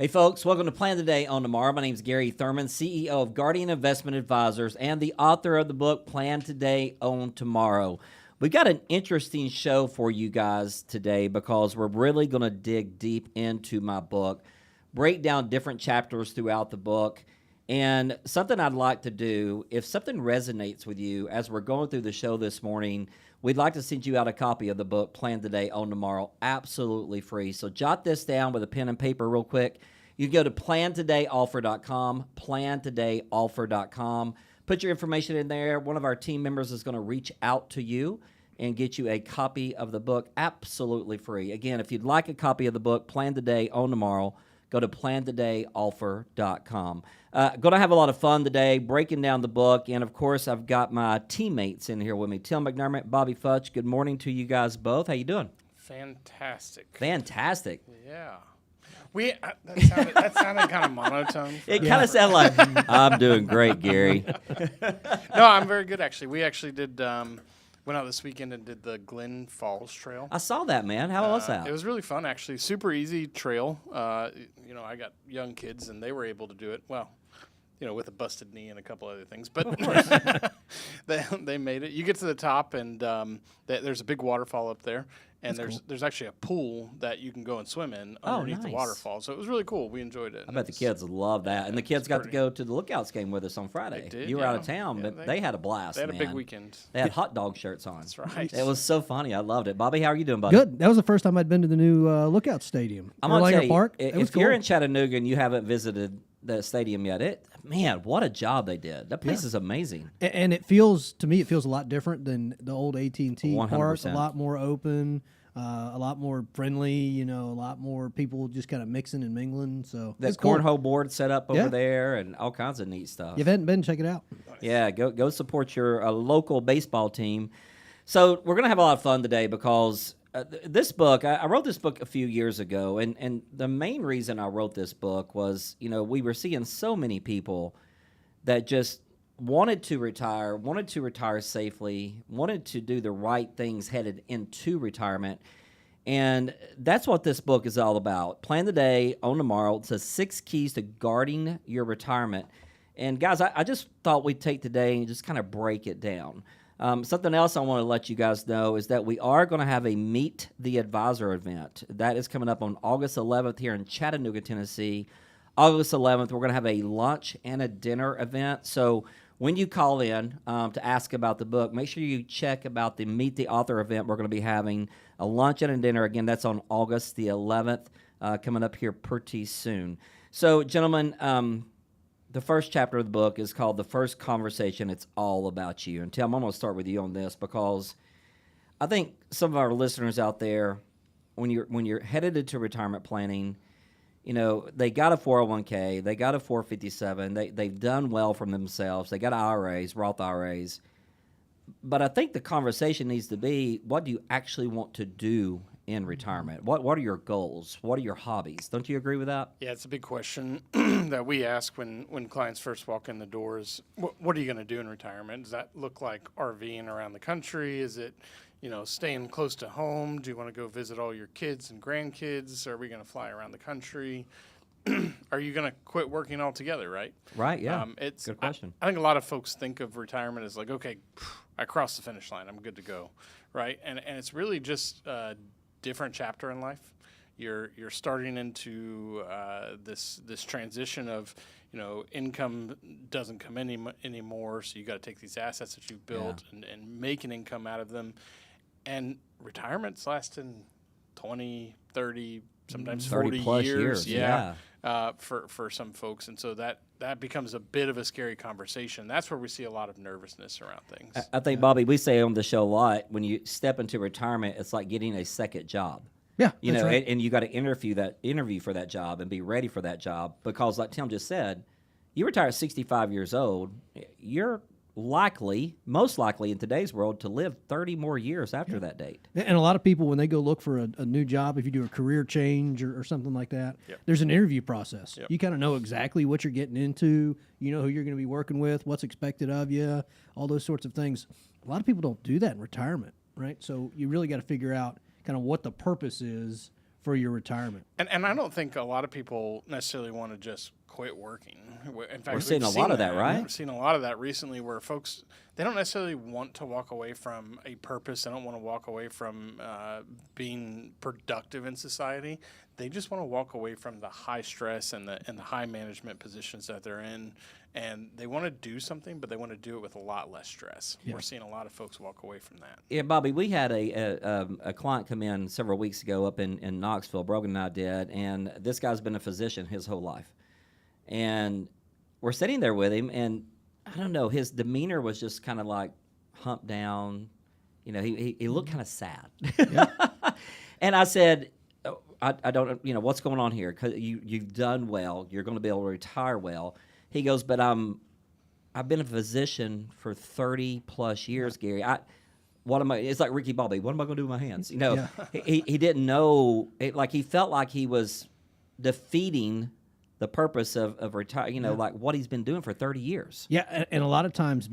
Hey folks, welcome to Plan Today on Tomorrow. My name is Gary Thurman, CEO of Guardian Investment Advisors and the author of the book Plan Today on Tomorrow. We've got an interesting show for you guys today because we're really going to dig deep into my book, break down different chapters throughout the book, and something I'd like to do, if something resonates with you as we're going through the show this morning, we'd like to send you out a copy of the book, Plan Today on Tomorrow, absolutely free. So jot this down with a pen and paper real quick. You can go to plantodayoffer.com, plantodayoffer.com. Put your information in there. One of our team members is going to reach out to you and get you a copy of the book absolutely free. Again, if you'd like a copy of the book, Plan Today on Tomorrow, go to plantodayoffer.com. Going to have a lot of fun today breaking down the book, and of course, I've got my teammates in here with me. Tim McDermott, Bobby Futch, good morning to you guys both. How you doing? Fantastic. Fantastic. Yeah. That sounded kind of monotone. It kind of sounded like, I'm doing great, Gary. No, I'm very good, actually. We actually went out this weekend and did the Glen Falls Trail. I saw that, man. How was that? It was really fun, actually. Super easy trail. I got young kids, and they were able to do it, well, with a busted knee and a couple other things. But they made it. You get to the top, and there's a big waterfall up there. And there's actually a pool that you can go and swim in underneath the waterfall. So it was really cool. We enjoyed it. I bet the kids love that. And the kids got to go to the Lookouts game with us on Friday. They did, you were out of town, but they had a blast, They had a big weekend. They had hot dog shirts on. That's right. It was so funny. I loved it. Bobby, how are you doing, buddy? Good. That was the first time I'd been to the new Lookout Stadium. I'm going to tell you, Park. if you're in Chattanooga and you haven't visited the stadium yet, man, what a job they did. That place is amazing. And it feels, to me, a lot different than the old AT&T 100%. Park. A lot more open. A lot more friendly, a lot more people just kind of mixing and mingling. So that cornhole board set up over there and all kinds of neat stuff. If you haven't been, check it out. Yeah, go support your local baseball team. So we're going to have a lot of fun today because this book, I wrote this book a few years ago, and the main reason I wrote this book was, we were seeing so many people that just wanted to retire safely, wanted to do the right things headed into retirement. And that's what this book is all about. Plan Today on Tomorrow. It says 6 keys to guarding your retirement. And guys, I just thought we'd take today and just kind of break it down. Something else I want to let you guys know is that we are going to have a Meet the Advisor event. That is coming up on August 11th here in Chattanooga, Tennessee. August 11th, we're going to have a lunch and a dinner event. So when you call in to ask about the book, make sure you check about the Meet the Author event we're going to be having, a lunch and a dinner. Again, that's on August the 11th, coming up here pretty soon. So, gentlemen, the first chapter of the book is called The First Conversation. It's all about you. And Tim, I'm going to start with you on this because I think some of our listeners out there, when you're headed into retirement planning, they got a 401k, they got a 457, they've done well for themselves, they got IRAs, Roth IRAs. But I think the conversation needs to be, what do you actually want to do in retirement? What are your goals? What are your hobbies? Don't you agree with that? Yeah, it's a big question that we ask when clients first walk in the doors. What are you going to do in retirement? Does that look like RVing around the country? Is it staying close to home? Do you want to go visit all your kids and grandkids? Are we going to fly around the country? Are you going to quit working altogether, right? Right, yeah. It's good question. I think a lot of folks think of retirement as like, okay, I crossed the finish line. I'm good to go, right? And it's really just a different chapter in life. You're starting into this transition of, income doesn't come anymore, so you got to take these assets that you've built and make an income out of them. And retirement's lasting 20, 30, sometimes 40 plus years. For some folks. And so that becomes a bit of a scary conversation. That's where we see a lot of nervousness around things. I think, Bobby, we say on the show a lot, when you step into retirement, it's like getting a second job. Yeah, right. and you got to interview for that job and be ready for that job because, like Tim just said, you retire at 65 years old, you're most likely in today's world to live 30 more years after that date. And a lot of people, when they go look for a new job, if you do a career change or something like that, there's an interview process. You kind of know exactly what you're getting into, who you're going to be working with, what's expected of you, all those sorts of things. A lot of people don't do that in retirement, right? So you really got to figure out kind of what the purpose is for your retirement. And I don't think a lot of people necessarily want to just quit working. In fact, We're seeing a lot of that, right? We're seeing a lot of that recently where folks, they don't necessarily want to walk away from a purpose. They don't want to walk away from being productive in society. They just want to walk away from the high stress and the high management positions that they're in. And they want to do something, but they want to do it with a lot less stress. Yeah. We're seeing a lot of folks walk away from that. Yeah, Bobby, we had a client come in several weeks ago up in Knoxville. Brogan and I did, and this guy's been a physician his whole life. And we're sitting there with him, and I don't know, his demeanor was just kind of like humped down. You know, he looked kind of sad. And I said, oh, I don't, you know, what's going on here? Because you've done well. You're going to be able to retire well. He goes, but I've been a physician for 30 plus years, Gary. What am I? It's like Ricky Bobby. What am I going to do with my hands? You know, he didn't know. Like he felt like he was defeating the purpose of retire. You know, like what he's been doing for 30 years. Yeah, and a lot of times,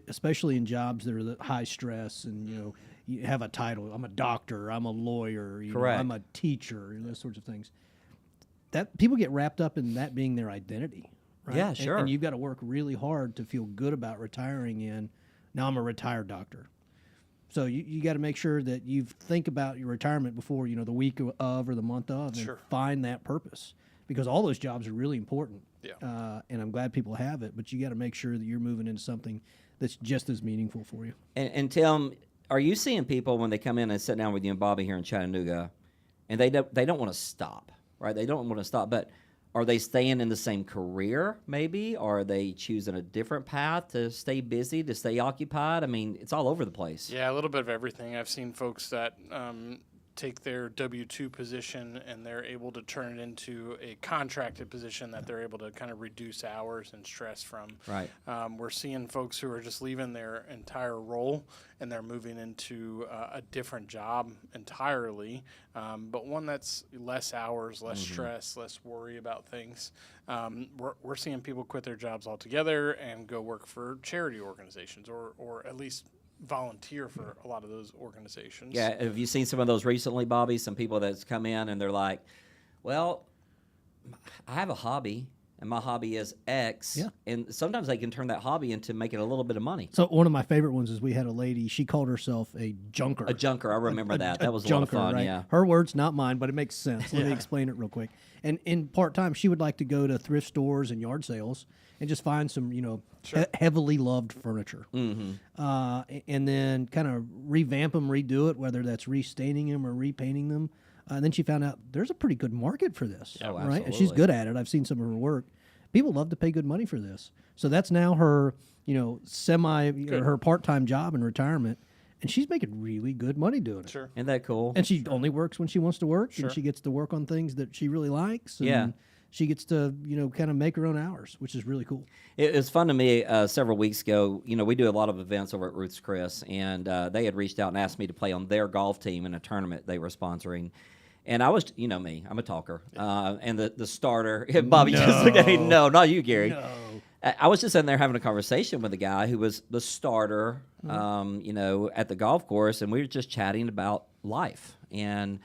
especially in jobs that are the high stress, and you know, you have a title. I'm a doctor. I'm a lawyer. You know, Correct. I'm a teacher. And those sorts of things. That people get wrapped up in that being their identity. Right? Yeah, sure. And you've got to work really hard to feel good about retiring in. Now I'm a retired doctor. So you got to make sure that you think about your retirement before, you know, the week of or the month of, and find that purpose, because all those jobs are really important. Yeah. And I'm glad people have it, but you got to make sure that you're moving into something that's just as meaningful for you. And Tim, are you seeing people when they come in and sit down with you and Bobby here in Chattanooga, and they don't want to stop, right? They don't want to stop, but are they staying in the same career, maybe? Or are they choosing a different path to stay busy, to stay occupied? I mean, it's all over the place. Yeah, a little bit of everything. I've seen folks that take their W-2 position and they're able to turn it into a contracted position that they're able to kind of reduce hours and stress from. Right. We're seeing folks who are just leaving their entire role and they're moving into a different job entirely, but one that's less hours, less stress, less worry about things. We're seeing people quit their jobs altogether and go work for charity organizations or at least volunteer for a lot of those organizations. Yeah, have you seen some of those recently, Bobby? Some people that's come in and they're like, well, I have a hobby, and my hobby is X. Yeah. And sometimes they can turn that hobby into making a little bit of money. So one of my favorite ones is we had a lady, she called herself a junker. A junker, I remember that. That was a lot of junker, fun, right? yeah. Her words, not mine, but it makes sense. Let me explain it real quick. And in part-time, she would like to go to thrift stores and yard sales and just find some, you know, heavily loved furniture. And then kind of revamp them, redo it, whether that's restaining them or repainting them. And then she found out there's a pretty good market for this, Oh, right? And she's absolutely. good at it. I've seen some of her work. People love to pay good money for this. So that's now her, you know, her part-time job in retirement. And she's making really good money doing it. Sure. Isn't that cool? And she only works when she wants to work, and she gets to work on things that she really likes. And Yeah. she gets to, you know, kind of make her own hours, which is really cool. It was fun to me several weeks ago. You know, we do a lot of events over at Ruth's Chris, and they had reached out and asked me to play on their golf team in a tournament they were sponsoring. And I was, you know me, I'm a talker. And the starter, Bobby just looked at me, no, not you, Gary. No. I was just in there having a conversation with a guy who was the starter, you know, at the golf course, and we were just chatting about life. And,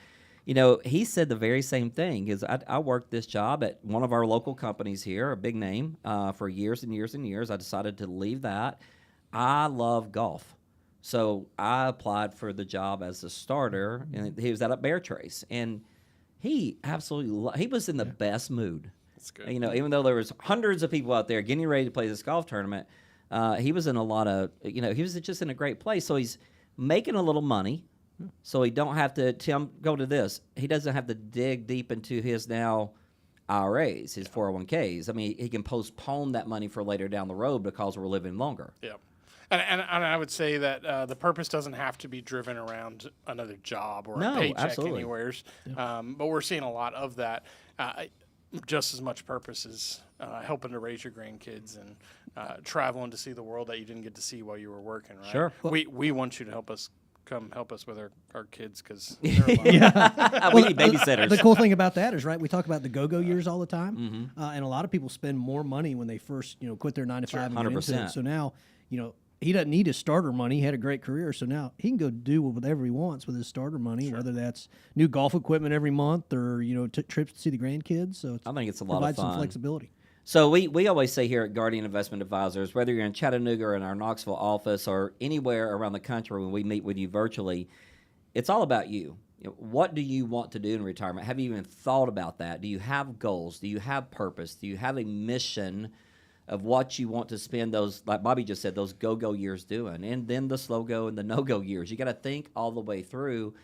you know, he said the very same thing. Is I worked this job at one of our local companies here, a big name, for years and years and years. I decided to leave that. I love golf. So I applied for the job as a starter, and he was at a Bear Trace. And he absolutely he was in the best mood. That's good. You know, even though there was hundreds of people out there getting ready to play this golf tournament, he was in a lot of, you know, he was just in a great place. So he's making a little money, so he don't have to, Tim, go to this. He doesn't have to dig deep into his now IRAs, his 401ks. I mean, he can postpone that money for later down the road because we're living longer. Yeah. And I would say that the purpose doesn't have to be driven around another job or No, a paycheck absolutely. anywheres. But we're seeing a lot of that. Just as much purpose as helping to raise your grandkids and traveling to see the world that you didn't get to see while you were working, right? Sure. We want you to help us with our kids because We need babysitters. The cool thing about that is, right, we talk about the go-go years all the time, and a lot of people spend more money when they first, you know, quit their 9 to 5 and get into it. 100%. So now, you know, he doesn't need his starter money. He had a great career, so now he can go do whatever he wants with his starter money, whether that's new golf equipment every month or trips to see the grandkids. So I think it's a lot of provides fun. some flexibility. So we always say here at Guardian Investment Advisors, whether you're in Chattanooga or in our Knoxville office or anywhere around the country when we meet with you virtually, it's all about you. What do you want to do in retirement? Have you even thought about that? Do you have goals? Do you have purpose? Do you have a mission of what you want to spend those, like Bobby just said, those go-go years doing, and then the slow-go and the no-go years? You got to think all the way through,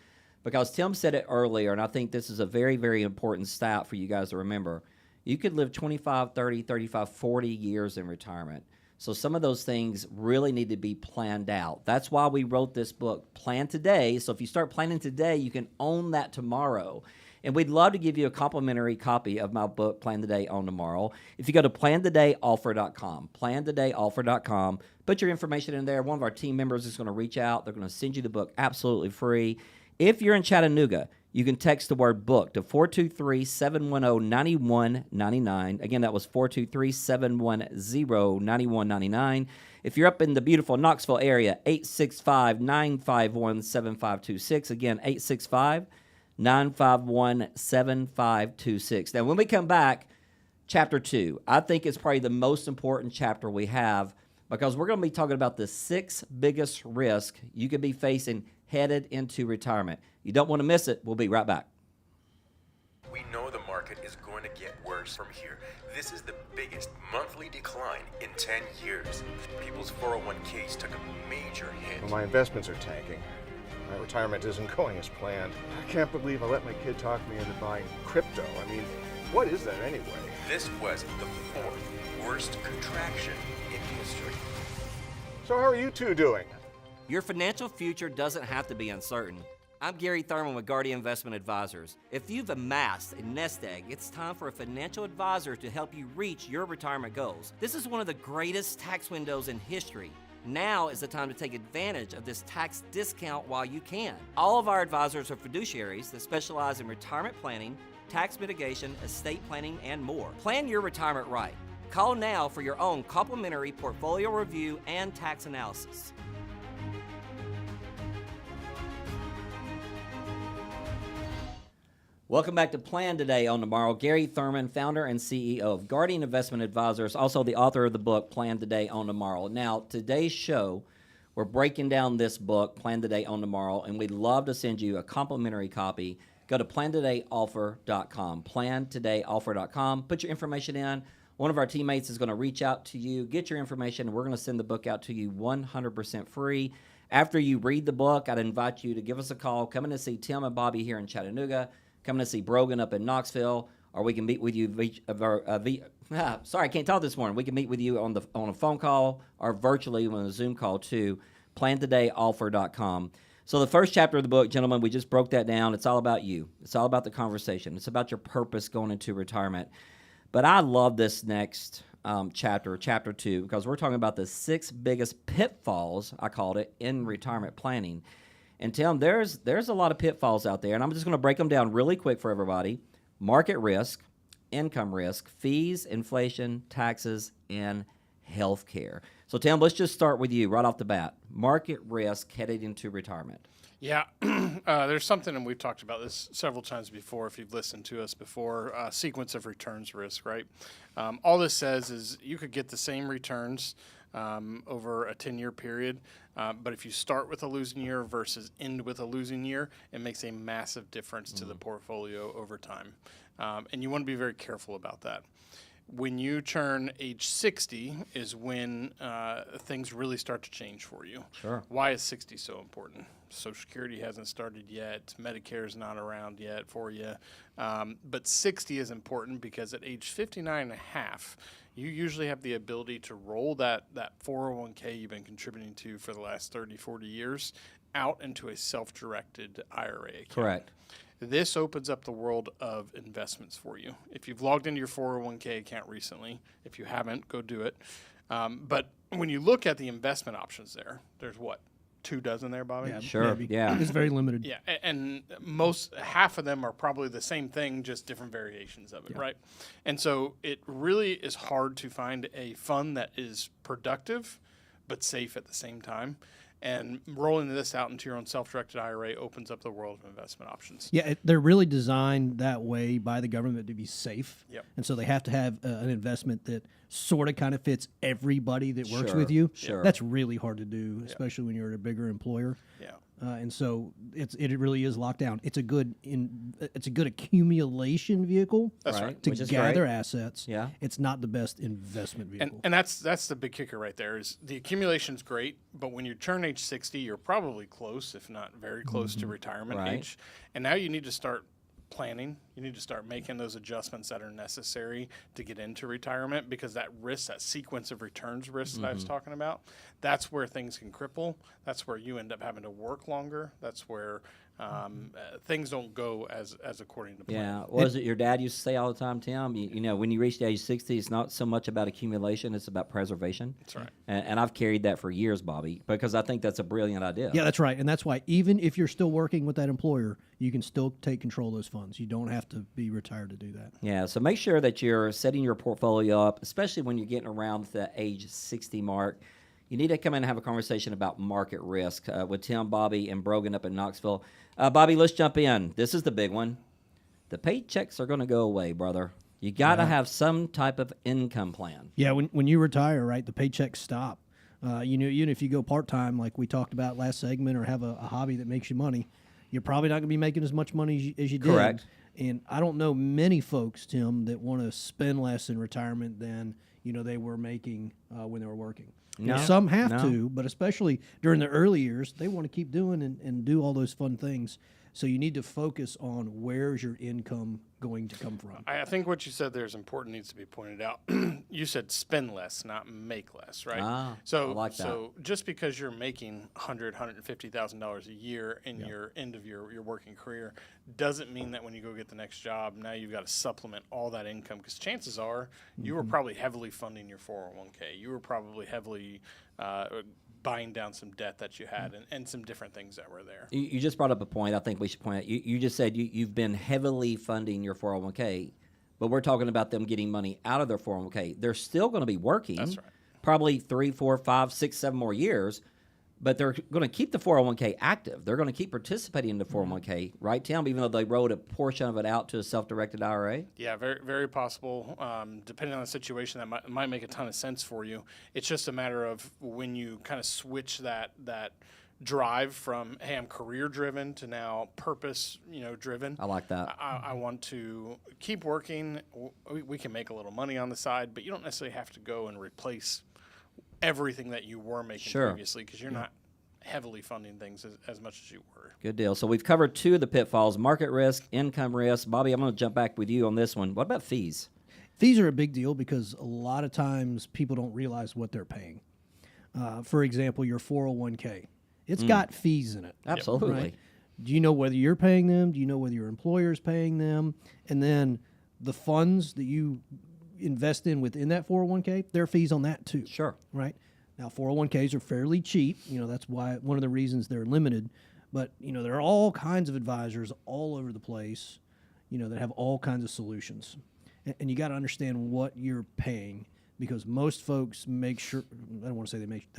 because Tim said it earlier, and I think this is a very, very important stat for you guys to remember. You could live 25, 30, 35, 40 years in retirement. So some of those things really need to be planned out. That's why we wrote this book, Plan Today. So if you start planning today, you can own that tomorrow. And we'd love to give you a complimentary copy of my book, Plan Today, Own Tomorrow. If you go to plantodayoffer.com, plantodayoffer.com, put your information in there. One of our team members is going to reach out. They're going to send you the book absolutely free. If you're in Chattanooga, you can text the word book to 423-710-9199. Again, that was 423-710-9199. If you're up in the beautiful Knoxville area, 865-951-7526. Again, 865-951-7526. Now, when we come back, Chapter 2, I think it's probably the most important chapter we have, because we're going to be talking about the 6 biggest risks you could be facing headed into retirement. You don't want to miss it. We'll be right back. We know the market is going to get worse from here. This is the biggest monthly decline in 10 years. People's 401ks took a major hit. Well, my investments are tanking. My retirement isn't going as planned. I can't believe I let my kid talk me into buying crypto. I mean, what is that anyway? This was the 4th worst contraction in history. So how are you two doing? Your financial future doesn't have to be uncertain. I'm Gary Thurman with Guardian Investment Advisors. If you've amassed a nest egg, it's time for a financial advisor to help you reach your retirement goals. This is one of the greatest tax windows in history. Now is the time to take advantage of this tax discount while you can. All of our advisors are fiduciaries that specialize in retirement planning, tax mitigation, estate planning, and more. Plan your retirement right. Call now for your own complimentary portfolio review and tax analysis. Welcome back to Plan Today, Own Tomorrow. Gary Thurman, founder and CEO of Guardian Investment Advisors, also the author of the book, Plan Today, Own Tomorrow. Now, today's show, we're breaking down this book, Plan Today, Own Tomorrow, and we'd love to send you a complimentary copy. Go to plantodayoffer.com, plantodayoffer.com. Put your information in. One of our teammates is going to reach out to you, get your information, and we're going to send the book out to you 100% free. After you read the book, I'd invite you to give us a call. Come in to see Tim and Bobby here in Chattanooga. Coming to see Brogan up in Knoxville, or we can meet with you sorry, I can't talk this morning. We can meet with you on a phone call or virtually on a Zoom call too. plantodayoffer.com. So the first chapter of the book, gentlemen, we just broke that down. It's all about you. It's all about the conversation. It's about your purpose going into retirement. But I love this next chapter 2, because we're talking about the 6 biggest pitfalls, I called it, in retirement planning. And Tim, there's a lot of pitfalls out there, and I'm just going to break them down really quick for everybody. Market risk, income risk, fees, inflation, taxes, and health care. So, Tim, let's just start with you right off the bat. Market risk headed into retirement. Yeah, there's something, and we've talked about this several times before if you've listened to us before, sequence of returns risk, right? All this says is you could get the same returns over a 10-year period, but if you start with a losing year versus end with a losing year, it makes a massive difference to the portfolio over time. And you want to be very careful about that. When you turn age 60 is when things really start to change for you. Sure. Why is 60 so important? Social Security hasn't started yet. Medicare's not around yet for you. But 60 is important because at age 59 and a half, you usually have the ability to roll that 401k you've been contributing to for the last 30, 40 years out into a self-directed IRA account. Correct. This opens up the world of investments for you. If you've logged into your 401k account recently, if you haven't, go do it. But when you look at the investment options there's what? 2 dozen there, Bobby? Sure, yeah. It's very limited. Yeah, and half of them are probably the same thing, just different variations of it, right? And so it really is hard to find a fund that is productive but safe at the same time. And rolling this out into your own self-directed IRA opens up the world of investment options. Yeah, they're really designed that way by the government to be safe. Yep. And so they have to have an investment that sort of kind of fits everybody that works Sure, with you. sure. That's really hard to do, especially when you're at a bigger employer. Yeah. And so it really is locked down. It's a good accumulation vehicle That's Right. right. to Which is gather great. assets. Yeah. It's not the best investment vehicle. And that's the big kicker right there is the accumulation's great, but when you turn age 60, you're probably close, if not very close to retirement Right. age. And now you need to start planning. You need to start making those adjustments that are necessary to get into retirement, because that risk, that sequence of returns risk that I was talking about, that's where things can cripple. That's where you end up having to work longer. That's where things don't go as according to plan. Yeah. Was it your dad used to say all the time, Tim? You know, when you reach the age of 60, it's not so much about accumulation, it's about preservation. That's right. And I've carried that for years, Bobby, because I think that's a brilliant idea. Yeah, that's right. And that's why even if you're still working with that employer, you can still take control of those funds. You don't have to be retired to do that. Yeah, so make sure that you're setting your portfolio up, especially when you're getting around the age 60 mark. You need to come in and have a conversation about market risk with Tim, Bobby, and Brogan up in Knoxville. Bobby, let's jump in. This is the big one. The paychecks are going to go away, brother. You got to have some type of income plan. Yeah, when you retire, right, the paychecks stop. Even if you go part-time, like we talked about last segment, or have a hobby that makes you money, you're probably not going to be making as much money as you did. Correct. And I don't know many folks, Tim, that want to spend less in retirement than they were making when they were working. No. Some have No. to, but especially during the early years, they want to keep doing and do all those fun things. So you need to focus on where's your income going to come from. I think what you said there is important, needs to be pointed out. You said spend less, not make less, right? Ah, so, I like that. So just because you're making $150,000 a year in your end of your working career doesn't mean that when you go get the next job, now you've got to supplement all that income, because chances are you were probably heavily funding your 401k. You were probably heavily buying down some debt that you had and some different things that were there. You just brought up a point I think we should point out. You just said you've been heavily funding your 401k, but we're talking about them getting money out of their 401k. They're still going to be working. That's right. Probably 3, 4, 5, 6, 7 more years, but they're going to keep the 401k active. They're going to keep participating in the 401k, right, Tim? Even though they wrote a portion of it out to a self-directed IRA? Yeah, very, very possible. Depending on the situation, that might make a ton of sense for you. It's just a matter of when you kind of switch that drive from, hey, I'm career driven, to now purpose, driven. I like that. I want to keep working. We can make a little money on the side, but you don't necessarily have to go and replace everything that you were making Sure. previously, because you're not heavily funding things as much as you were. Good deal. So we've covered 2 of the pitfalls: market risk, income risk. Bobby, I'm going to jump back with you on this one. What about fees? Fees are a big deal because a lot of times people don't realize what they're paying. For example, your 401k. It's got fees in it. Absolutely. Right? Do you know whether you're paying them? Do you know whether your employer's paying them? And then the funds that you invest in within that 401k, there are fees on that too. Sure. Right? Now, 401ks are fairly cheap. That's why one of the reasons they're limited. But, there are all kinds of advisors all over the place, that have all kinds of solutions. And you got to understand what you're paying, because most folks make sure, I don't want to say they make,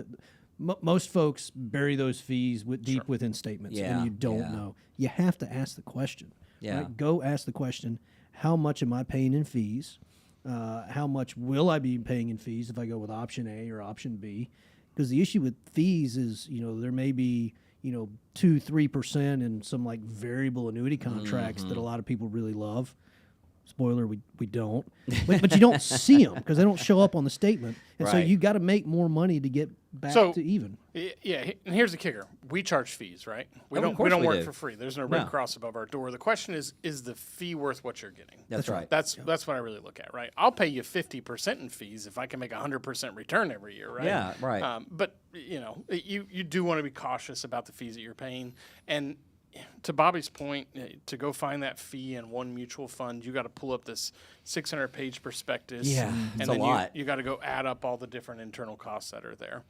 most folks bury those fees deep within statements, Yeah, and you don't yeah. know. You have to ask the question. Yeah. Right? Go ask the question, how much am I paying in fees? How much will I be paying in fees if I go with option A or option B? Because the issue with fees is, there may be, 2-3% in some like variable annuity contracts that a lot of people really love. Spoiler, we don't. But you don't see them because they don't show up on the statement. And so Right. you got to make more money to get back So- to even. Yeah, and here's the kicker: we charge fees, right? We Oh, of don't course we work do. for free. There's no red No. cross above our door. The question is the fee worth what you're getting? That's right. That's what I really look at, right? I'll pay you 50% in fees if I can make 100% return every year, right? Yeah, right. But you do want to be cautious about the fees that you're paying, and to Bobby's point, to go find that fee in one mutual fund, you got to pull up this 600-page prospectus. Yeah, and it's then a lot. You got to go add up all the different internal costs that are there.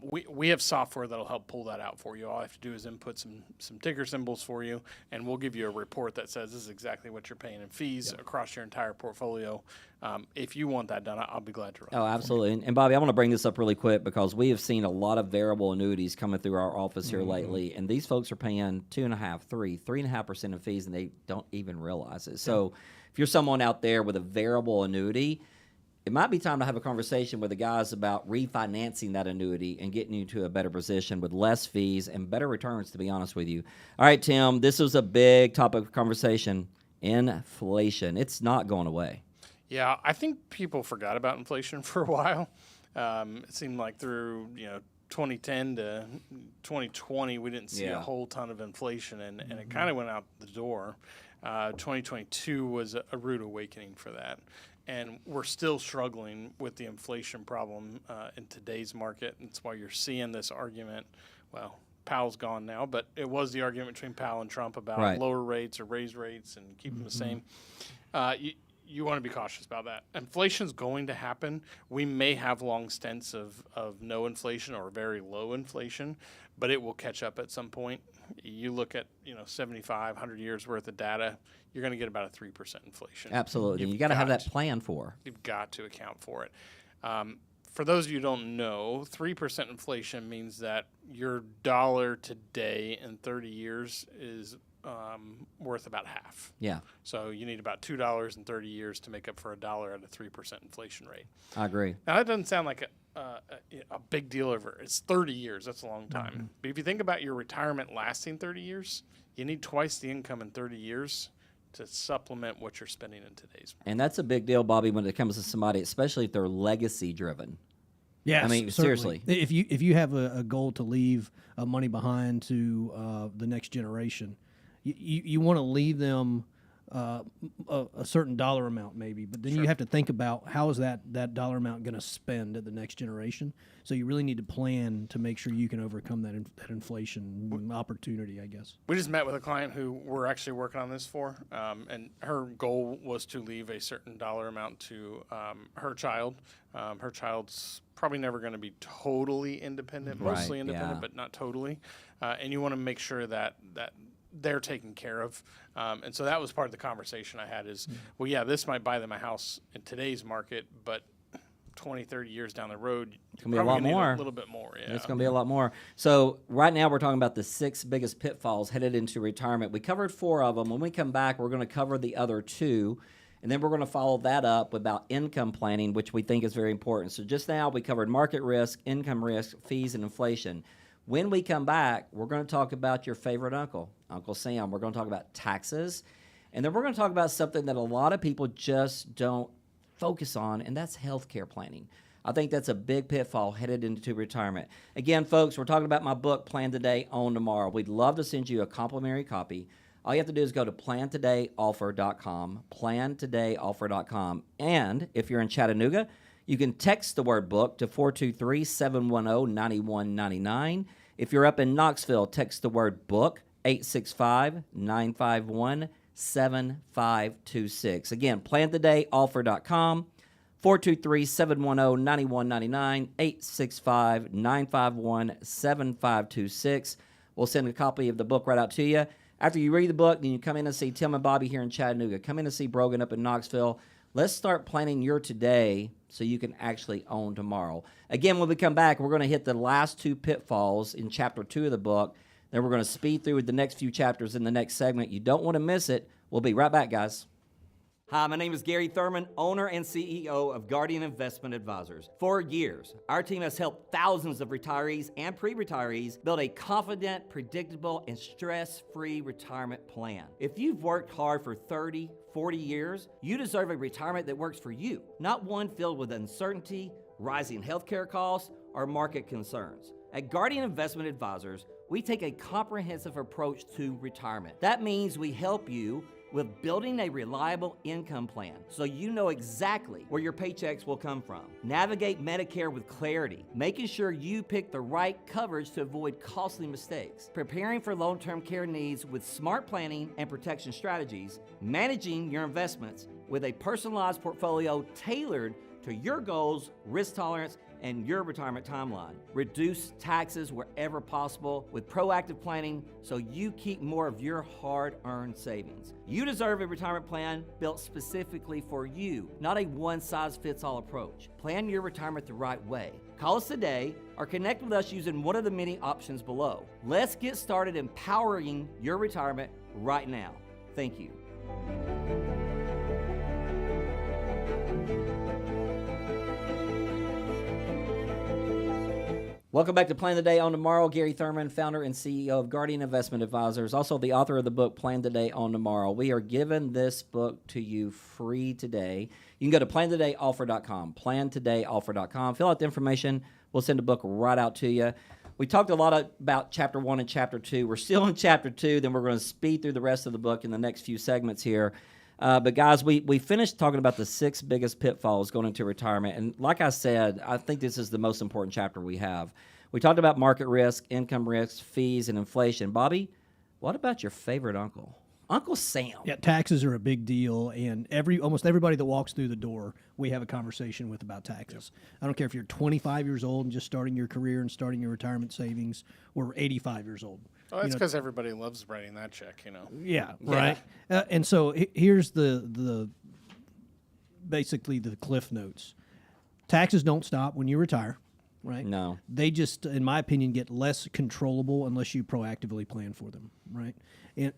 We have software that'll help pull that out for you. All I have to do is input some ticker symbols for you, and we'll give you a report that says this is exactly what you're paying in fees across your entire portfolio. If you want that done, I'll be glad to run. Oh, absolutely. And Bobby, I want to bring this up really quick because we have seen a lot of variable annuities coming through our office here lately, and these folks are paying 2.5%, 3.5% in fees, and they don't even realize it. So if you're someone out there with a variable annuity, it might be time to have a conversation with the guys about refinancing that annuity and getting you to a better position with less fees and better returns, to be honest with you. All right, Tim, this was a big topic of conversation. Inflation. It's not going away. Yeah, I think people forgot about inflation for a while. It seemed like through 2010 to 2020, we didn't see a whole ton of inflation, and it kind of went out the door. 2022 was a rude awakening for that. And we're still struggling with the inflation problem in today's market. And that's why you're seeing this argument. Well, Powell's gone now, but it was the argument between Powell and Trump about lower rates or raise rates and keep them the same. You want to be cautious about that. Inflation's going to happen. We may have long stints of no inflation or very low inflation, but it will catch up at some point. You look at 75, 100 years worth of data, you're going to get about a 3% inflation. Absolutely. You got to have that plan for. You've got to account for it. For those of you who don't know, 3% inflation means that your dollar today in 30 years is worth about half. Yeah. So you need about $2 in 30 years to make up for a dollar at a 3% inflation rate. I agree. Now, that doesn't sound like a big deal over. It's 30 years. That's a long time. But if you think about your retirement lasting 30 years, you need twice the income in 30 years to supplement what you're spending in today's market. And that's a big deal, Bobby, when it comes to somebody, especially if they're legacy driven. Yes, I mean, certainly. seriously. If you have a goal to leave money behind to the next generation, you want to leave them a certain dollar amount maybe, but then you have to think about how is that dollar amount going to spend at the next generation. So you really need to plan to make sure you can overcome that inflation opportunity, I guess. We just met with a client who we're actually working on this for, and her goal was to leave a certain dollar amount to her child. Her child's probably never going to be totally independent, mostly independent, but not totally. And you want to make sure that they're taken care of. And so that was part of the conversation I had is, well, yeah, this might buy them a house in today's market, but 20, 30 years down the road, it's going to be a lot more. A little bit more, yeah. It's going to be a lot more. So right now we're talking about the 6 biggest pitfalls headed into retirement. We covered 4 of them. When we come back, we're going to cover the other 2. And then we're going to follow that up about income planning, which we think is very important. So just now we covered market risk, income risk, fees, and inflation. When we come back, we're going to talk about your favorite uncle, Uncle Sam. We're going to talk about taxes. And then we're going to talk about something that a lot of people just don't focus on, and that's healthcare planning. I think that's a big pitfall headed into retirement. Again, folks, we're talking about my book, Plan Today, Own Tomorrow. We'd love to send you a complimentary copy. All you have to do is go to plantodayoffer.com, plantodayoffer.com. And if you're in Chattanooga, you can text the word book to 423-710-9199. If you're up in Knoxville, text the word book, 865-951-7526. Again, plantodayoffer.com, 423-710-9199, 865-951-7526. We'll send a copy of the book right out to you. After you read the book, then you come in and see Tim and Bobby here in Chattanooga. Come in and see Brogan up in Knoxville. Let's start planning your today so you can actually own tomorrow. Again, when we come back, we're going to hit the last 2 pitfalls in Chapter 2 of the book. Then we're going to speed through the next few chapters in the next segment. You don't want to miss it. We'll be right back, guys. Hi, my name is Gary Thurman, owner and CEO of Guardian Investment Advisors. For years, our team has helped thousands of retirees and pre-retirees build a confident, predictable, and stress-free retirement plan. If you've worked hard for 30, 40 years, you deserve a retirement that works for you, not one filled with uncertainty, rising healthcare costs, or market concerns. At Guardian Investment Advisors, we take a comprehensive approach to retirement. That means we help you with building a reliable income plan so you know exactly where your paychecks will come from. Navigate Medicare with clarity, making sure you pick the right coverage to avoid costly mistakes. Preparing for long-term care needs with smart planning and protection strategies. Managing your investments with a personalized portfolio tailored to your goals, risk tolerance, and your retirement timeline. Reduce taxes wherever possible with proactive planning so you keep more of your hard-earned savings. You deserve a retirement plan built specifically for you, not a one-size-fits-all approach. Plan your retirement the right way. Call us today or connect with us using one of the many options below. Let's get started empowering your retirement right now. Thank you. Welcome back to Plan the Day on Tomorrow. Gary Thurman, founder and CEO of Guardian Investment Advisors, also the author of the book Plan the Day on Tomorrow. We are giving this book to you free today. You can go to plantodayoffer.com, plantodayoffer.com. Fill out the information. We'll send a book right out to you. We talked a lot about Chapter 1 and Chapter 2. We're still in Chapter 2. Then we're going to speed through the rest of the book in the next few segments here. But guys, we finished talking about the 6 biggest pitfalls going into retirement. And like I said, I think this is the most important chapter we have. We talked about market risk, income risk, fees, and inflation. Bobby, what about your favorite uncle? Uncle Sam. Yeah, taxes are a big deal, and almost everybody that walks through the door, we have a conversation with about taxes. I don't care if you're 25 years old and just starting your career and starting your retirement savings, or 85 years old. Well, that's because everybody loves writing that check, you know. Yeah, right. And so here's the basically the cliff notes. Taxes don't stop when you retire, right? No. They just, in my opinion, get less controllable unless you proactively plan for them, right?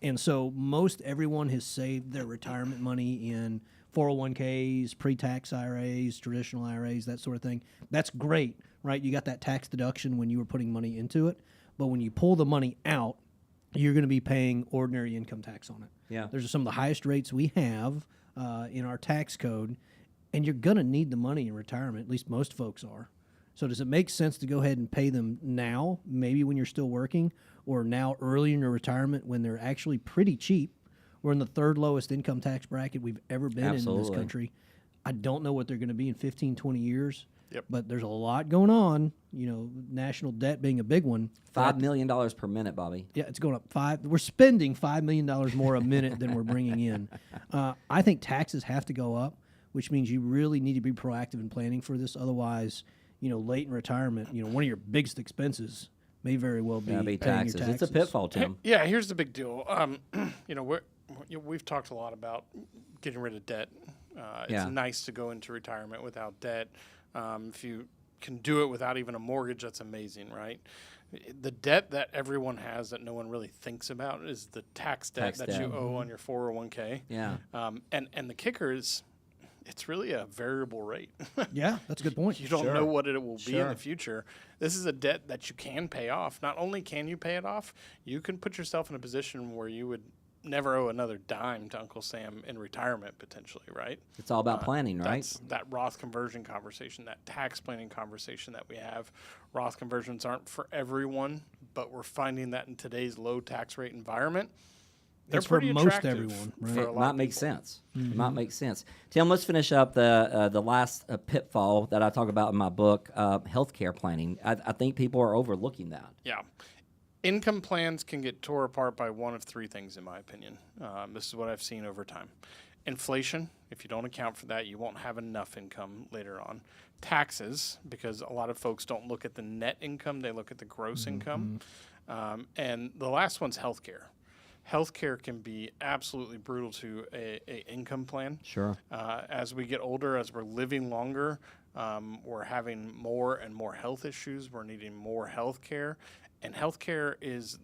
And so most everyone has saved their retirement money in 401ks, pre-tax IRAs, traditional IRAs, that sort of thing. That's great, right? You got that tax deduction when you were putting money into it. But when you pull the money out, you're going to be paying ordinary income tax on it. Yeah. There's some of the highest rates we have in our tax code, and you're going to need the money in retirement. At least most folks are. So does it make sense to go ahead and pay them now, maybe when you're still working, or now early in your retirement when they're actually pretty cheap? We're in the 3rd lowest income tax bracket we've ever been in this country. I don't know what they're going to be in 15, 20 years. Yep. But there's a lot going on, you know, national debt being a big one. $5 million per minute, Bobby. Yeah, it's going up 5. We're spending $5 million more a minute than we're bringing in. I think taxes have to go up, which means you really need to be proactive in planning for this. Otherwise, you know, late in retirement, you know, one of your biggest expenses may very well be, Be paying taxes. your taxes. It's a pitfall, Tim. Yeah, here's the big deal. You know, we've talked a lot about getting rid of debt. It's nice to go into retirement without debt. If you can do it without even a mortgage, that's amazing, right? The debt that everyone has that no one really thinks about is the tax debt that you owe on your 401k. Yeah. And the kicker is it's really a variable rate. Yeah, that's a good point. You don't know what it will be in the future. This is a debt that you can pay off. Not only can you pay it off, you can put yourself in a position where you would never owe another dime to Uncle Sam in retirement potentially, right? It's all about planning, right? That's that Roth conversion conversation, that tax planning conversation that we have. Roth conversions aren't for everyone, but we're finding that in today's low tax rate environment, they're It's for pretty most attractive everyone, right? for a It lot might of make people. sense. It might make sense. Tim, let's finish up the last pitfall that I talk about in my book, healthcare planning. I think people are overlooking that. Yeah. Income plans can get tore apart by one of 3 things, in my opinion. This is what I've seen over time. Inflation, if you don't account for that, you won't have enough income later on. Taxes, because a lot of folks don't look at the net income, they look at the gross income. And the last one's healthcare. Healthcare can be absolutely brutal to a income plan. Sure. As we get older, as we're living longer, we're having more and more health issues. We're needing more health care. And healthcare is,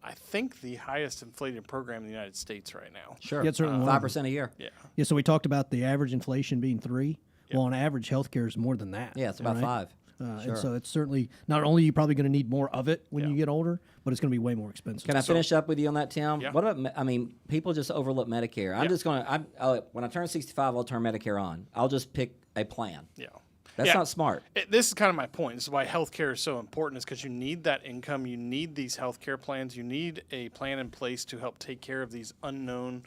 I think, the highest inflated program in the United States right now. Sure. Yeah, it's certainly one of 5% a year. Yeah. Yeah, so we talked about the average inflation being 3. Well, on average, healthcare is more than that. Yeah, it's about right? 5. And so it's certainly, not only are you probably going to need more of it when you get older, but it's going to be way more expensive. Can I finish up with you on that, Tim? Yeah. What about, I mean, people just overlook Medicare. I'm just going to, when I turn 65, I'll turn Medicare on. I'll just pick a plan. Yeah. That's not smart. This is kind of my point. This is why healthcare is so important, is because you need that income. You need these healthcare plans. You need a plan in place to help take care of these unknown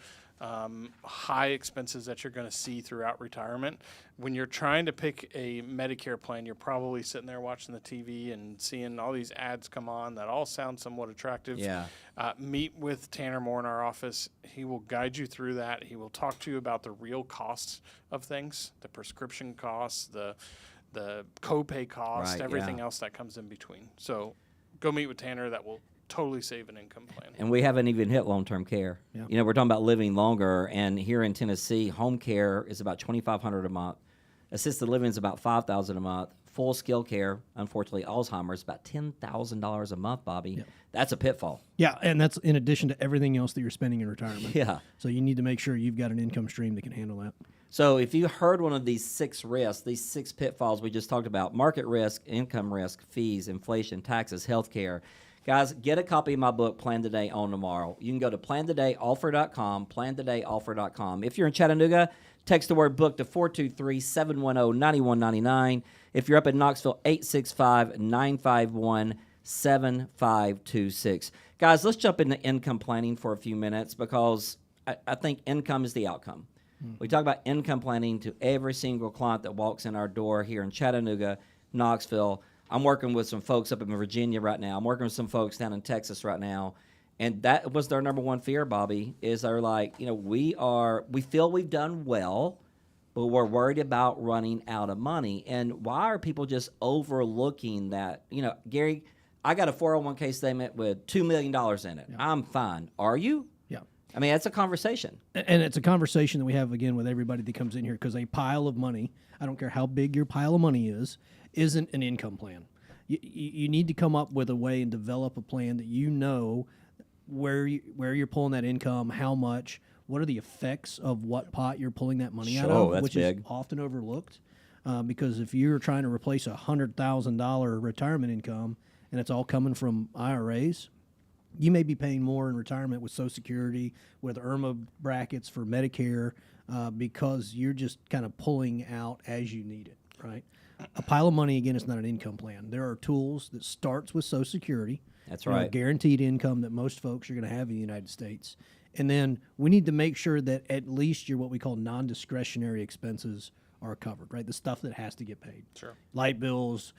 high expenses that you're going to see throughout retirement. When you're trying to pick a Medicare plan, you're probably sitting there watching the TV and seeing all these ads come on that all sound somewhat attractive. Yeah. Meet with Tanner Moore in our office. He will guide you through that. He will talk to you about the real costs of things, the prescription costs, the copay cost, Right, everything yeah. else that comes in between. So go meet with Tanner. That will totally save an income plan. And we haven't even hit long-term care. Yeah. You know, we're talking about living longer, and here in Tennessee, home care is about $2,500 a month. Assisted living is about $5,000 a month. Full skill care, unfortunately, Alzheimer's, about $10,000 a month, Bobby. That's a pitfall. Yeah, and that's in addition to everything else that you're spending in retirement. Yeah. So you need to make sure you've got an income stream that can handle that. So if you heard one of these 6 risks, these 6 pitfalls we just talked about, market risk, income risk, fees, inflation, taxes, healthcare, guys, get a copy of my book, Plan Today, Own Tomorrow. You can go to plantodayoffer.com, plantodayoffer.com. If you're in Chattanooga, text the word book to 423-710-9199. If you're up in Knoxville, 865-951-7526. Guys, let's jump into income planning for a few minutes because I think income is the outcome. We talk about income planning to every single client that walks in our door here in Chattanooga, Knoxville. I'm working with some folks up in Virginia right now. I'm working with some folks down in Texas right now. And that was their number one fear, Bobby, is they're like, you know, we feel we've done well, but we're worried about running out of money. And why are people just overlooking that? You know, Gary, I got a 401k statement with $2 million in it. Yeah. I'm fine. Are you? Yeah. I mean, that's a conversation. And it's a conversation that we have, again, with everybody that comes in here, because a pile of money, I don't care how big your pile of money is, isn't an income plan. You need to come up with a way and develop a plan that you know where you're pulling that income, how much, what are the effects of what pot you're pulling that money out of, that's which big. is often overlooked. Because if you're trying to replace $100,000 retirement income and it's all coming from IRAs, you may be paying more in retirement with Social Security, with IRMA brackets for Medicare, because you're just kind of pulling out as you need it, right? A pile of money, again, is not an income plan. There are tools that starts with Social Security. That's right. Guaranteed income that most folks are going to have in the United States. And then we need to make sure that at least your what we call non-discretionary expenses are covered, right? The stuff that has to get paid. Sure. Light bills,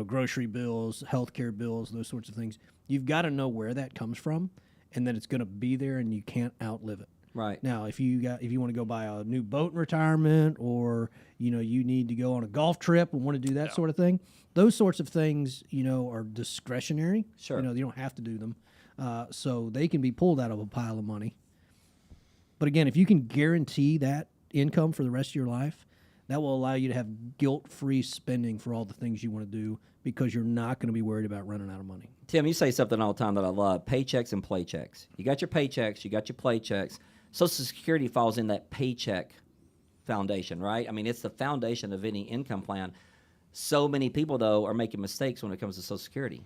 grocery bills, healthcare bills, those sorts of things. You've got to know where that comes from and that it's going to be there and you can't outlive it. Right. Now, if you want to go buy a new boat in retirement, or you need to go on a golf trip and want to do that sort of thing, those sorts of things are discretionary. Sure. You don't have to do them, so they can be pulled out of a pile of money. But again, if you can guarantee that income for the rest of your life, that will allow you to have guilt-free spending for all the things you want to do, because you're not going to be worried about running out of money. Tim, you say something all the time that I love: paychecks and play checks. You got your paychecks, you got your play checks. Social Security falls in that paycheck foundation, right? I mean, it's the foundation of any income plan. So many people, though, are making mistakes when it comes to Social Security.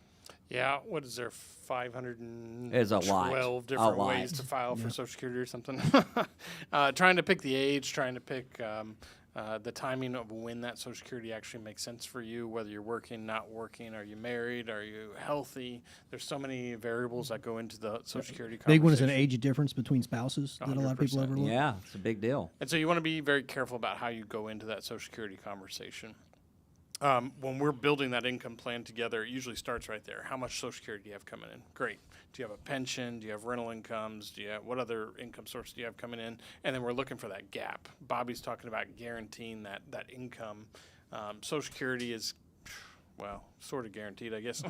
Yeah, what is there, 512 There's a lot. different ways to file for Social Security or something? Trying to pick the age, trying to pick the timing of when that Social Security actually makes sense for you, whether you're working, not working, are you married, are you healthy? There's so many variables that go into the Social Security conversation. Big one is an age difference between spouses that a lot of people 100%. overlook. Yeah, it's a big deal. And so you want to be very careful about how you go into that Social Security conversation. When we're building that income plan together, it usually starts right there. How much Social Security do you have coming in? Great. Do you have a pension? Do you have rental incomes? What other income source do you have coming in? And then we're looking for that gap. Bobby's talking about guaranteeing that income. Social Security is, sort of guaranteed, I guess.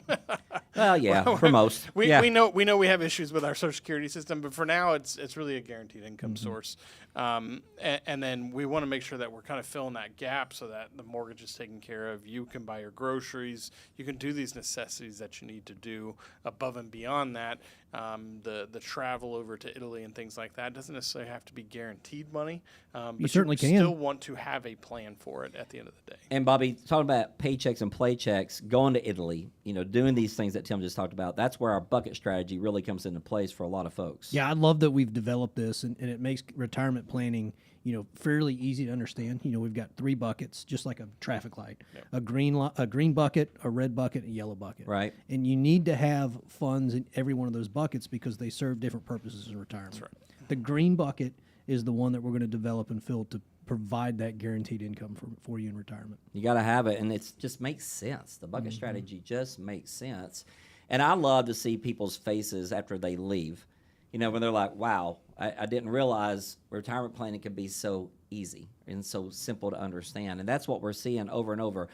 Well, yeah, for most. We know we have issues with our Social Security system, but for now it's really a guaranteed income source. And then we want to make sure that we're kind of filling that gap so that the mortgage is taken care of. You can buy your groceries. You can do these necessities that you need to do. Above and beyond that, the travel over to Italy and things like that doesn't necessarily have to be guaranteed money. But certainly can. Still want to have a plan for it at the end of the day. And Bobby, talking about paychecks and play checks, going to Italy, doing these things that Tim just talked about, that's where our bucket strategy really comes into place for a lot of folks. Yeah, I love that we've developed this, and it makes retirement planning, fairly easy to understand. We've got 3 buckets, just like a traffic light: a green bucket, a red bucket, and a yellow bucket. Right. And you need to have funds in every one of those buckets because they serve different purposes in retirement. That's right. The green bucket is the one that we're going to develop and fill to provide that guaranteed income for you in retirement. You got to have it, and it just makes sense. The bucket strategy just makes sense. And I love to see people's faces after they leave. You know, when they're like, wow, I didn't realize retirement planning could be so easy and so simple to understand. And that's what we're seeing over and over.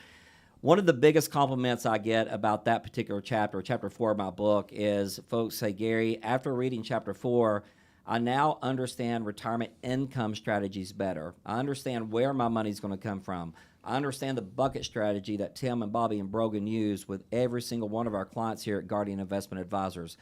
One of the biggest compliments I get about that particular chapter, chapter 4 of my book, is folks say, Gary, after reading chapter 4, I now understand retirement income strategies better. I understand where my money's going to come from. I understand the bucket strategy that Tim and Bobby and Brogan use with every single one of our clients here at Guardian Investment Advisors.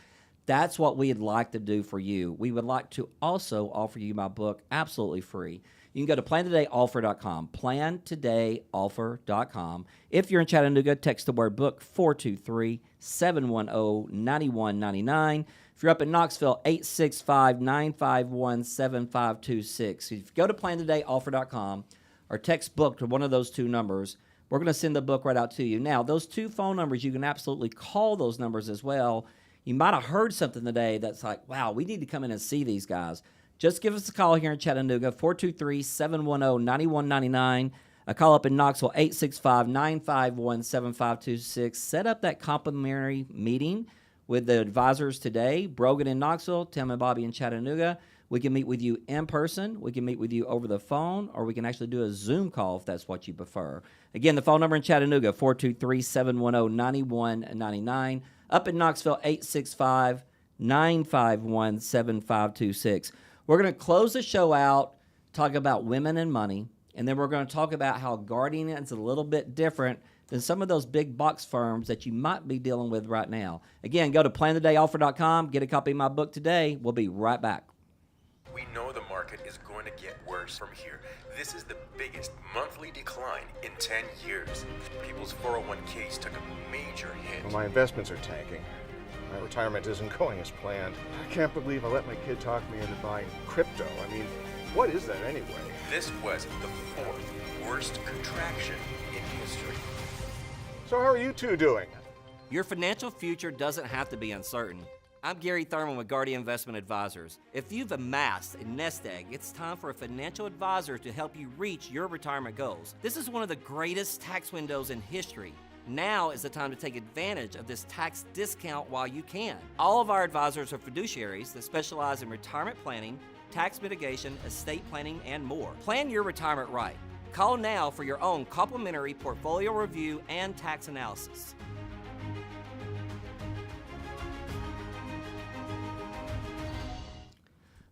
That's what we'd like to do for you. We would like to also offer you my book absolutely free. You can go to plantodayoffer.com, plantodayoffer.com. If you're in Chattanooga, text the word book 423-710-9199. If you're up in Knoxville, 865-951-7526. If you go to plantodayoffer.com or text book to one of those two numbers, we're going to send the book right out to you. Now, those two phone numbers, you can absolutely call those numbers as well. You might have heard something today that's like, wow, we need to come in and see these guys. Just give us a call here in Chattanooga, 423-710-9199. A call up in Knoxville, 865-951-7526. Set up that complimentary meeting with the advisors today, Brogan in Knoxville, Tim and Bobby in Chattanooga. We can meet with you in person, we can meet with you over the phone, or we can actually do a Zoom call if that's what you prefer. Again, the phone number in Chattanooga, 423-710-9199. Up in Knoxville, 865-951-7526. We're going to close the show out, talk about women and money, and then we're going to talk about how Guardian is a little bit different than some of those big box firms that you might be dealing with right now. Again, go to plantodayoffer.com, get a copy of my book today. We'll be right back. We know the market is going to get worse from here. This is the biggest monthly decline in 10 years. People's 401ks took a major hit. Well, my investments are tanking. My retirement isn't going as planned. I can't believe I let my kid talk me into buying crypto. I mean, what is that anyway? This was the 4th worst contraction in history. So how are you two doing? Your financial future doesn't have to be uncertain. I'm Gary Thurman with Guardian Investment Advisors. If you've amassed a nest egg, it's time for a financial advisor to help you reach your retirement goals. This is one of the greatest tax windows in history. Now is the time to take advantage of this tax discount while you can. All of our advisors are fiduciaries that specialize in retirement planning, tax mitigation, estate planning, and more. Plan your retirement right. Call now for your own complimentary portfolio review and tax analysis.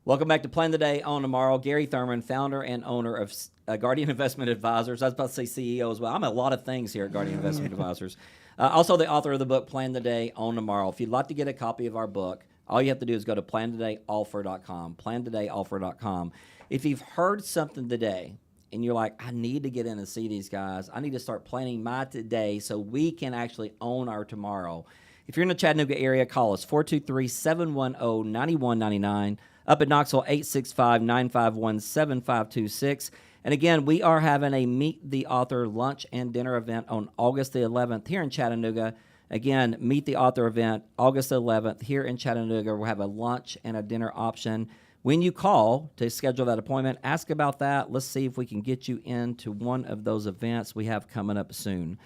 Welcome back to Plan the Day, Own Tomorrow. Gary Thurman, founder and owner of Guardian Investment Advisors. I was about to say CEO as well. I'm a lot of things here at Guardian Investment Advisors. Also the author of the book, Plan the Day, Own Tomorrow. If you'd like to get a copy of our book, all you have to do is go to plantodayoffer.com, plantodayoffer.com. If you've heard something today and you're like, I need to get in and see these guys, I need to start planning my today so we can actually own our tomorrow. If you're in the Chattanooga area, call us, 423-710-9199. Up at Knoxville, 865-951-7526. And again, we are having a Meet the Author lunch and dinner event on August the 11th here in Chattanooga. Again, Meet the Author event, August the 11th here in Chattanooga. We'll have a lunch and a dinner option. When you call to schedule that appointment, ask about that. Let's see if we can get you into one of those events we have coming up soon.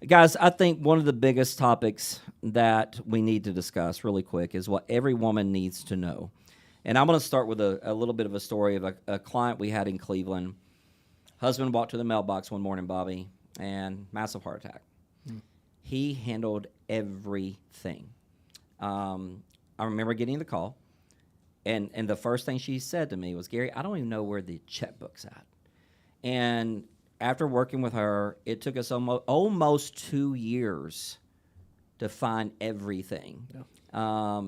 Guys, I think one of the biggest topics that we need to discuss really quick is what every woman needs to know. And I'm going to start with a little bit of a story of a client we had in Cleveland. Husband walked to the mailbox one morning, Bobby, and massive heart attack. He handled everything. I remember getting the call, and the first thing she said to me was, Gary, I don't even know where the checkbook's at. And after working with her, it took us almost 2 years to find everything. Yeah.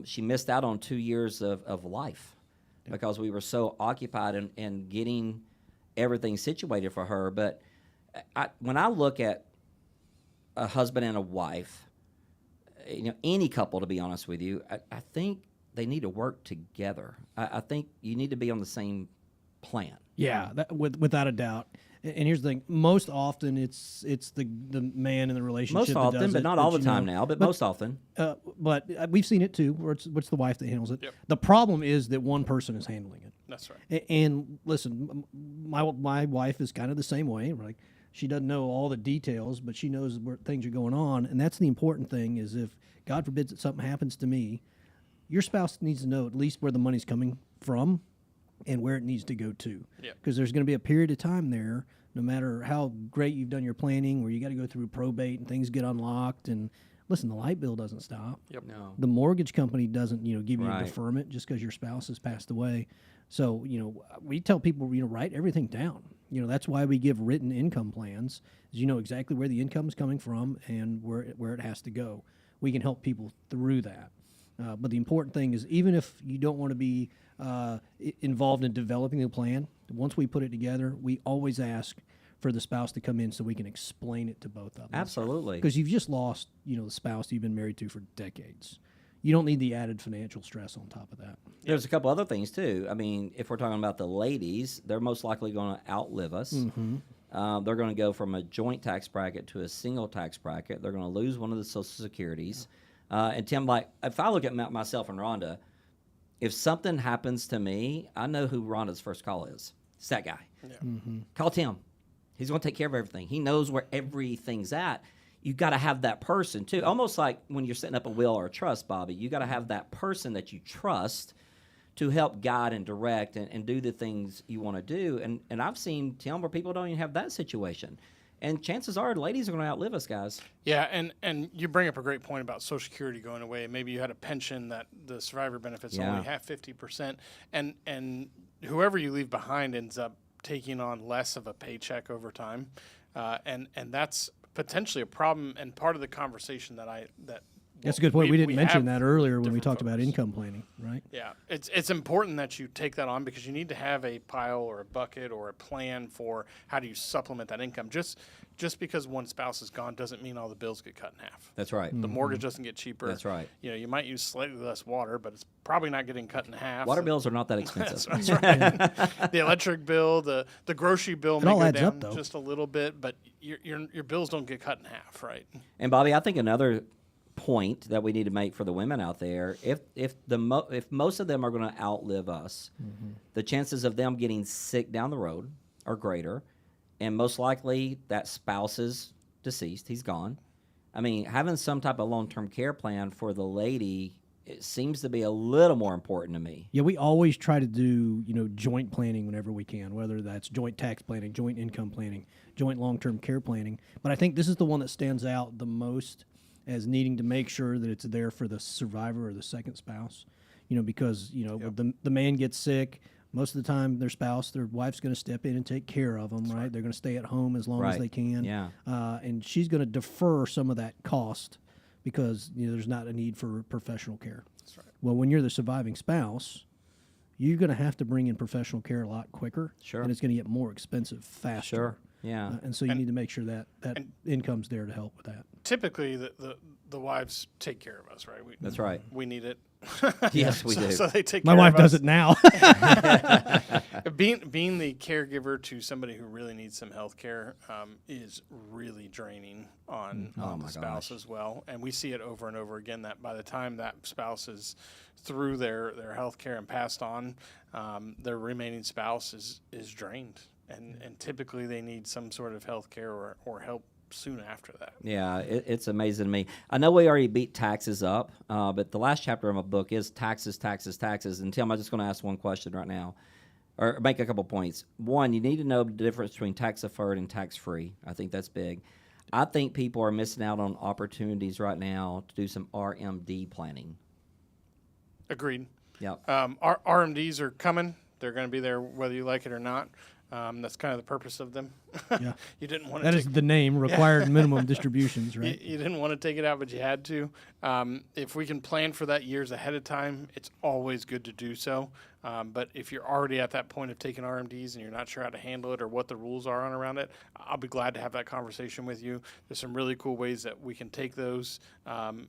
She missed out on 2 years of life because we were so occupied in getting everything situated for her. But when I look at a husband and a wife, any couple, to be honest with you, I think they need to work together. I think you need to be on the same plan. Yeah, without a doubt. And here's the thing: most often it's the man in the relationship. Most often, that does but it, not all the time now. But most often. But we've seen it too, where it's the wife that handles it. Yep. The problem is that one person is handling it. That's right. And listen, my wife is kind of the same way. Like, she doesn't know all the details, but she knows where things are going on. And that's the important thing is if, God forbid, that something happens to me, your spouse needs to know at least where the money's coming from and where it needs to go to. Because there's going to be a period of time there, no matter how great you've done your planning, where you got to go through probate and things get unlocked. And listen, the light bill doesn't stop. No. The mortgage company doesn't, give you Right. a deferment just because your spouse has passed away. So, we tell people, write everything down. That's why we give written income plans, is you know exactly where the income is coming from and where it has to go. We can help people through that. But the important thing is, even if you don't want to be involved in developing the plan, once we put it together, we always ask for the spouse to come in so we can explain it to both of them. Absolutely. Because you've just lost, the spouse you've been married to for decades. You don't need the added financial stress on top of that. There's a couple other things too. I mean, if we're talking about the ladies, they're most likely going to outlive us. They're going to go from a joint tax bracket to a single tax bracket. They're going to lose one of the Social Securities. And Tim, like, if I look at myself and Rhonda, if something happens to me, I know who Rhonda's first call is. It's that guy. Call Tim. He's going to take care of everything. He knows where everything's at. You got to have that person too. Almost like when you're setting up a will or a trust, Bobby, you got to have that person that you trust to help guide and direct and do the things you want to do. And I've seen, Tim, where people don't even have that situation. And chances are ladies are going to outlive us, guys. Yeah, and you bring up a great point about Social Security going away. Maybe you had a pension that the survivor benefits only have 50%, and whoever you leave behind ends up taking on less of a paycheck over time, and that's potentially a problem and part of the conversation That's a good point. We didn't mention have that earlier when we different talked about folks. income planning, right? Yeah, it's important that you take that on because you need to have a pile or a bucket or a plan for how do you supplement that income. Just because one spouse is gone doesn't mean all the bills get cut in half. That's right. The mortgage doesn't get cheaper. That's right. You might use slightly less water, but it's probably not getting cut in half. Water bills are not that expensive. That's right. The electric bill, the grocery bill may all go adds down up, though. just a little bit, but your bills don't get cut in half, right? And Bobby, I think another point that we need to make for the women out there, if most of them are going to outlive us, the chances of them getting sick down the road are greater, and most likely that spouse is deceased, he's gone. I mean, having some type of long-term care plan for the lady, it seems to be a little more important to me. Yeah, we always try to do, joint planning whenever we can, whether that's joint tax planning, joint income planning, joint long-term care planning. But I think this is the one that stands out the most as needing to make sure that it's there for the survivor or the second spouse, because, the man gets sick. Most of the time, their wife's going to step in and take care of them, right? They're going to stay at home as long as Right. they can. Yeah. And she's going to defer some of that cost because, there's not a need for professional care. That's right. Well, when you're the surviving spouse, you're going to have to bring in professional care a lot quicker. Sure. And it's going to get more expensive faster. Sure. Yeah. And so you need to make sure that income's there to help with that. Typically, the wives take care of us, right? That's right. We need it. Yes, we do. So they take My care wife of us. does it now. Being the caregiver to somebody who really needs some health care is really draining on Oh the my spouse gosh. as well. And we see it over and over again that by the time that spouse is through their health care and passed on, their remaining spouse is drained. And typically they need some sort of health care or help soon after that. Yeah, it's amazing to me. I know we already beat taxes up, but the last chapter of my book is taxes, taxes, taxes. And Tim, I'm just going to ask one question right now, or make a couple points. One, you need to know the difference between tax deferred and tax free. I think that's big. I think people are missing out on opportunities right now to do some RMD planning. Agreed. Yep. Our RMDs are coming. They're going to be there whether you like it or not. That's kind of the purpose of them. Yeah. You didn't want to That take is the name, required minimum distributions, right? You didn't want to take it out, but you had to. If we can plan for that years ahead of time, it's always good to do so. But if you're already at that point of taking RMDs and you're not sure how to handle it or what the rules are on around it, I'll be glad to have that conversation with you. There's some really cool ways that we can take those,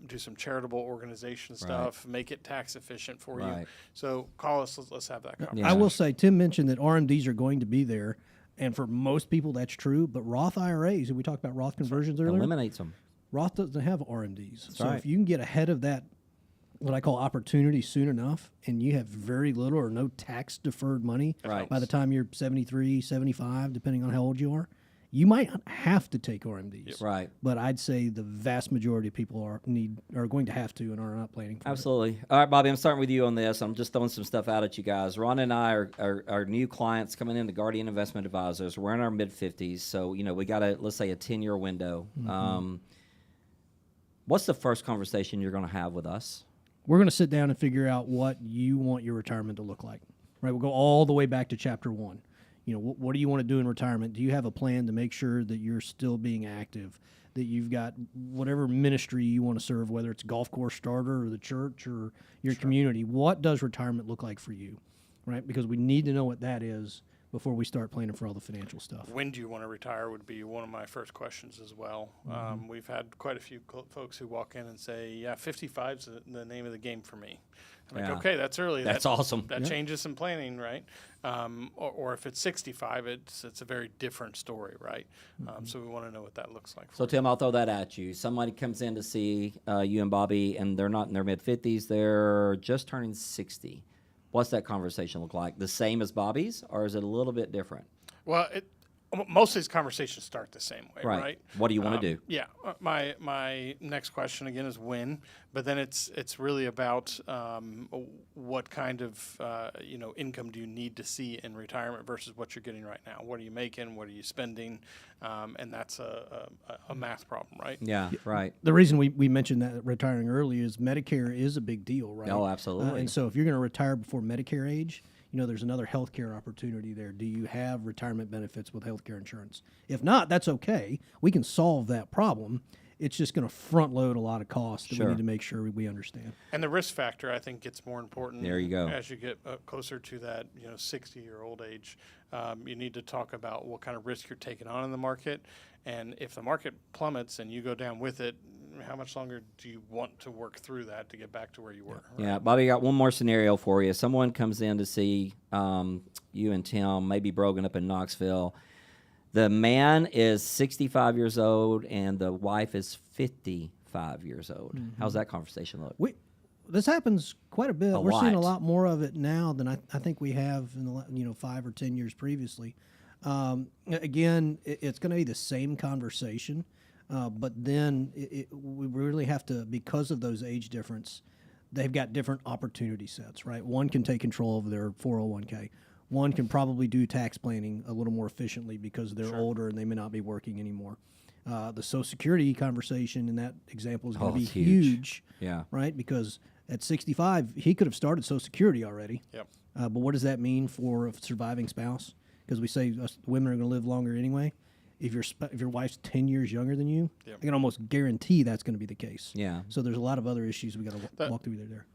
do some charitable organization stuff, make it tax efficient for you. Right. So call us. Let's have that conversation. I will say, Tim mentioned that RMDs are going to be there, and for most people that's true, but Roth IRAs, and we talked about Roth conversions earlier, Eliminates them. Roth doesn't have RMDs. So right. if you can get ahead of that what I call opportunity soon enough, and you have very little or no tax deferred money Right. by the time you're 73, 75, depending on how old you are, you might have to take RMDs. Right. But I'd say the vast majority of people are going to have to and are not planning for it. Absolutely. All right, Bobby, I'm starting with you on this. I'm just throwing some stuff out at you guys. Ron and I are new clients coming into Guardian Investment Advisors. We're in our mid-50s, so, we got let's say, a 10-year window. What's the first conversation you're going to have with us? We're going to sit down and figure out what you want your retirement to look like. Right? We'll go all the way back to chapter 1. What do you want to do in retirement? Do you have a plan to make sure that you're still being active, that you've got whatever ministry you want to serve, whether it's golf course starter or the church or your community? What does retirement look like for you, right? Because we need to know what that is before we start planning for all the financial stuff. When do you want to retire would be one of my first questions as well. We've had quite a few folks who walk in and say, yeah, 55 is the name of the game for me. I'm like, Yeah. okay, that's early. That's awesome. That changes some planning, right? Or if it's 65, it's a very different story, right? So we want to know what that looks like. So, Tim, I'll throw that at you. Somebody comes in to see you and Bobby, and they're not in their mid-50s. They're just turning 60. What's that conversation look like? The same as Bobby's, or is it a little bit different? Well, most of these conversations start the same way, right? What do you want to do? Yeah. My next question again is when, but then it's really about what kind of income do you need to see in retirement versus what you're getting right now. What are you making? What are you spending? And that's a math problem, right? Yeah, right. The reason we mentioned that retiring early is Medicare is a big deal, right? Oh, absolutely. And so if you're going to retire before Medicare age, there's another healthcare opportunity there. Do you have retirement benefits with healthcare insurance? If not, that's okay. We can solve that problem. It's just going to front load a lot of costs that Sure. we need to make sure we understand. And the risk factor, I think, gets more important. There you go. As you get closer to that, 60-year-old age, you need to talk about what kind of risk you're taking on in the market, and if the market plummets and you go down with it, how much longer do you want to work through that to get back to where you were? Yeah, Bobby, got one more scenario for you. Someone comes in to see you and Tim, maybe Brogan up in Knoxville. The man is 65 years old and the wife is 55 years old. How's that conversation look? This happens quite a bit. A We're seeing a lot. lot more of it now than I think we have in the 5 or 10 years previously. Again, it's going to be the same conversation, but then we really have to, because of those age difference, they've got different opportunity sets, right? One can take control of their 401k. One can probably do tax planning a little more efficiently because they're older and they may not be working anymore. The Social Security conversation in that example is going to be it's huge. huge, Yeah. right? Because at 65, he could have started Social Security already. Yep. But what does that mean for a surviving spouse? Because we say women are going to live longer anyway. If your wife's 10 years younger than you, Yep. I can almost guarantee that's going to be the case. Yeah. So there's a lot of other issues we got to walk through there.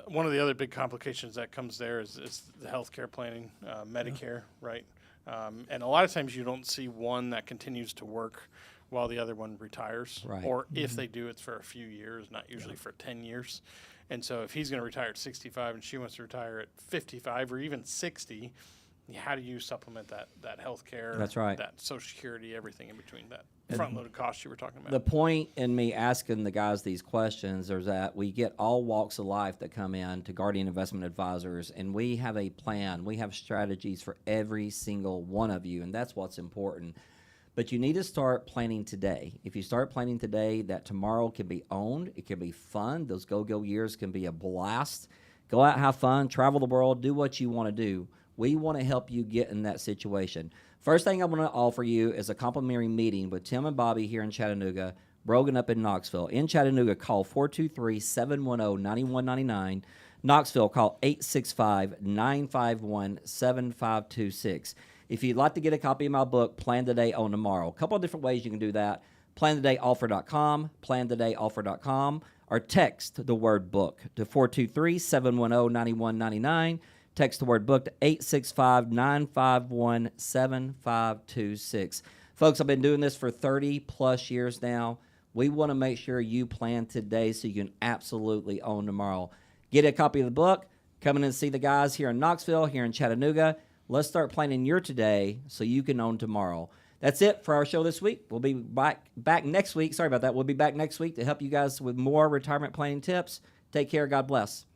One of the other big complications that comes there is the healthcare planning, Medicare, right? And a lot of times you don't see one that continues to work while the other one retires. Right. Or if they do, it's for a few years, not usually for 10 years. And so if he's going to retire at 65 and she wants to retire at 55 or even 60, how do you supplement that health care? That's right. That Social Security, everything in between that front-loaded cost you were talking about. The point in me asking the guys these questions is that we get all walks of life that come in to Guardian Investment Advisors, and we have a plan. We have strategies for every single one of you, and that's what's important. But you need to start planning today. If you start planning today, that tomorrow can be owned. It can be fun. Those go-go years can be a blast. Go out, have fun, travel the world, do what you want to do. We want to help you get in that situation. First thing I want to offer you is a complimentary meeting with Tim and Bobby here in Chattanooga, Brogan up in Knoxville. In Chattanooga, call 423-710-9199. Knoxville, call 865-951-7526. If you'd like to get a copy of my book, Plan Today, Own Tomorrow, a couple of different ways you can do that. PlanTodayOffer.com, PlanTodayOffer.com, or text the word book to 423-710-9199. Text the word book to 865-951-7526. Folks, I've been doing this for 30-plus years now. We want to make sure you plan today so you can absolutely own tomorrow. Get a copy of the book. Come in and see the guys here in Knoxville, here in Chattanooga. Let's start planning your today so you can own tomorrow. That's it for our show this week. We'll be back next week. Sorry about that. We'll be back next week to help you guys with more retirement planning tips. Take care. God bless.